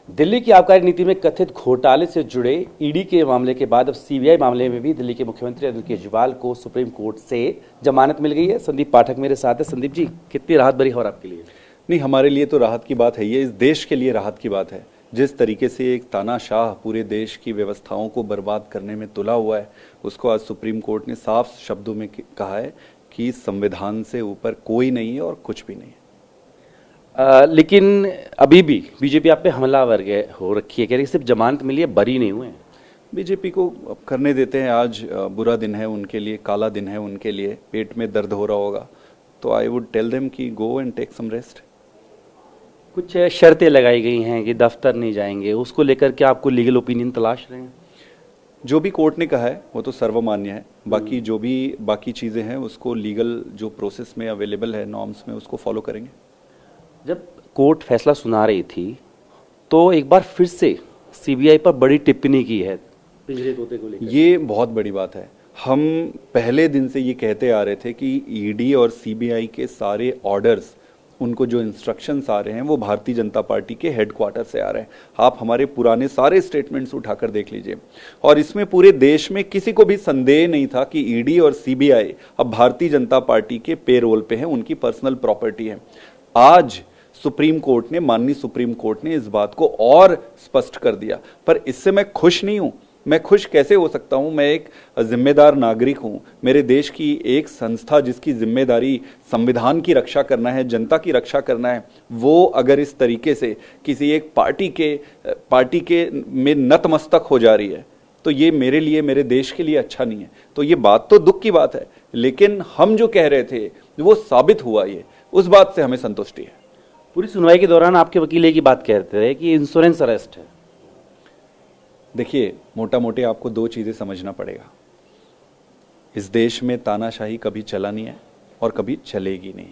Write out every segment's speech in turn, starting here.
दिल्ली की आबकारी नीति में कथित घोटाले से जुड़े ईडी के मामले के बाद अब सीबीआई मामले में भी दिल्ली के मुख्यमंत्री अरविंद केजरीवाल को सुप्रीम कोर्ट से जमानत मिल गई है। संदीप पाठक मेरे साथ है। संदीप जी, कितनी राहत भरी खबर आपके लिए? नहीं, हमारे लिए तो राहत की बात है, ये इस देश के लिए राहत की बात है। जिस तरीके से एक तानाशाह पूरे देश की व्यवस्थाओं को बर्बाद करने में तुला हुआ है, उसको आज सुप्रीम कोर्ट ने साफ शब्दों में कहा है कि संविधान से ऊपर कोई नहीं है और कुछ भी नहीं है। लेकिन अभी भी बीजेपी आप पे हमलावर हो रखी है, कह रही सिर्फ जमानत मिली है, बरी नहीं हुए। बीजेपी को अब करने देते हैं। आज बुरा दिन है उनके लिए, काला दिन है उनके लिए, पेट में दर्द हो रहा होगा, तो आई वुड टेल देम कि go and take some rest. कुछ शर्तें लगाई गई हैं कि दफ्तर नहीं जाएंगे, उसको लेकर क्या आपको लीगल ओपिनियन तलाश रहे हैं? जो भी कोर्ट ने कहा है वो तो सर्वमान्य है। बाकी जो भी बाकी चीज़ें हैं उसको लीगल जो प्रोसेस में अवेलेबल है, नॉर्म्स में, उसको फॉलो करेंगे। जब कोर्ट फैसला सुना रही थी तो एक बार फिर से सीबीआई पर बड़ी टिप्पणी की है पिंजरे तोते को लेकर। ये बहुत बड़ी बात है। हम पहले दिन से ये कहते आ रहे थे कि ईडी और सीबीआई के सारे ऑर्डर्स, उनको जो इंस्ट्रक्शंस आ रहे हैं वो भारतीय जनता पार्टी के हेडक्वार्टर से आ रहे हैं। आप हमारे पुराने सारे स्टेटमेंट्स उठाकर देख लीजिए, और इसमें पूरे देश में किसी को भी संदेह नहीं था कि ईडी और सीबीआई अब भारतीय जनता पार्टी के पेरोल पे हैं, उनकी पर्सनल प्रॉपर्टी है। आज सुप्रीम कोर्ट ने, माननीय सुप्रीम कोर्ट ने इस बात को और स्पष्ट कर दिया। पर इससे मैं खुश नहीं हूं। मैं खुश कैसे हो सकता हूं? मैं एक जिम्मेदार नागरिक हूं। मेरे देश की एक संस्था जिसकी जिम्मेदारी संविधान की रक्षा करना है, जनता की रक्षा करना है, वो अगर इस तरीके से किसी एक पार्टी के में नतमस्तक हो जा रही है, तो ये मेरे लिए, मेरे देश के लिए अच्छा नहीं है। तो ये बात तो दुख की बात है, लेकिन हम जो कह रहे थे वो साबित हुआ। ये उस बात से हमें संतुष्टि है। पूरी सुनवाई के दौरान आपके वकील एक ही बात कहते रहे कि इंश्योरेंस अरेस्ट है। देखिए, मोटा मोटे आपको दो चीजें समझना पड़ेगा। इस देश में तानाशाही कभी चला नहीं है और कभी चलेगी नहीं।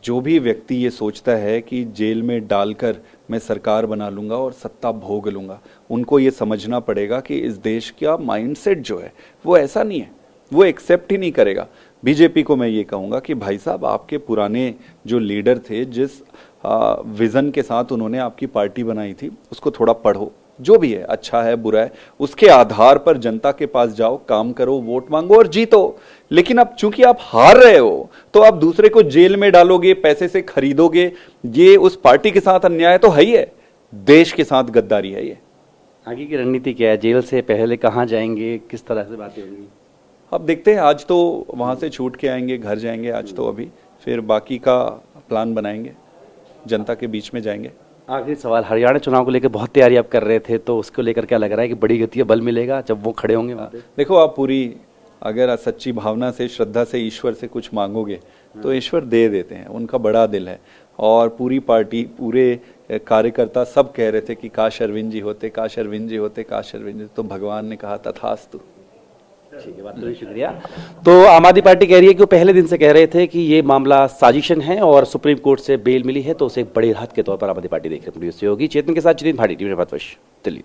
जो भी व्यक्ति ये सोचता है कि जेल में डालकर मैं सरकार बना लूंगा और सत्ता भोग लूंगा, उनको ये समझना पड़ेगा कि इस देश का माइंडसेट जो है वो ऐसा नहीं है, वो एक्सेप्ट ही नहीं करेगा। बीजेपी को मैं ये कहूंगा कि भाई साहब, आपके पुराने जो लीडर थे, जिस विजन के साथ उन्होंने आपकी पार्टी बनाई थी, उसको थोड़ा पढ़ो। जो भी है, अच्छा है बुरा है, उसके आधार पर जनता के पास जाओ, काम करो, वोट मांगो और जीतो। लेकिन अब चूंकि आप हार रहे हो तो आप दूसरे को जेल में डालोगे, पैसे से खरीदोगे, ये उस पार्टी के साथ अन्याय तो है ही है, देश के साथ गद्दारी है। ये आगे की रणनीति क्या है? जेल से पहले कहां जाएंगे, किस तरह से बातें होंगी? अब देखते हैं। आज तो वहां से छूट के आएंगे, घर जाएंगे आज तो, अभी फिर बाकी का प्लान बनाएंगे, जनता के बीच में जाएंगे। आखिरी सवाल, हरियाणा चुनाव को लेकर बहुत तैयारी आप कर रहे थे, तो उसको लेकर क्या लग रहा है कि बड़ी गति बल मिलेगा जब वो खड़े होंगे वहां पे? देखो, आप पूरी अगर सच्ची भावना से, श्रद्धा से ईश्वर से कुछ मांगोगे तो ईश्वर दे देते हैं। उनका बड़ा दिल है, और पूरी पार्टी, पूरे कार्यकर्ता सब कह रहे थे कि काश अरविंद जी होते, काश अरविंद जी होते, काश अरविंद जी। तो भगवान ने कहा तथास्तु। ठीक है, बात तो शुक्रिया। तो आम आदमी पार्टी कह रही है कि वो पहले दिन से कह रहे थे कि ये मामला साजिशन है और सुप्रीम कोर्ट से बेल मिली है, तो उसे एक बड़ी राहत के तौर पर आम आदमी पार्टी देख रही है। होगी चेतन के साथ, चेतन भाटी, टीवी दिल्ली।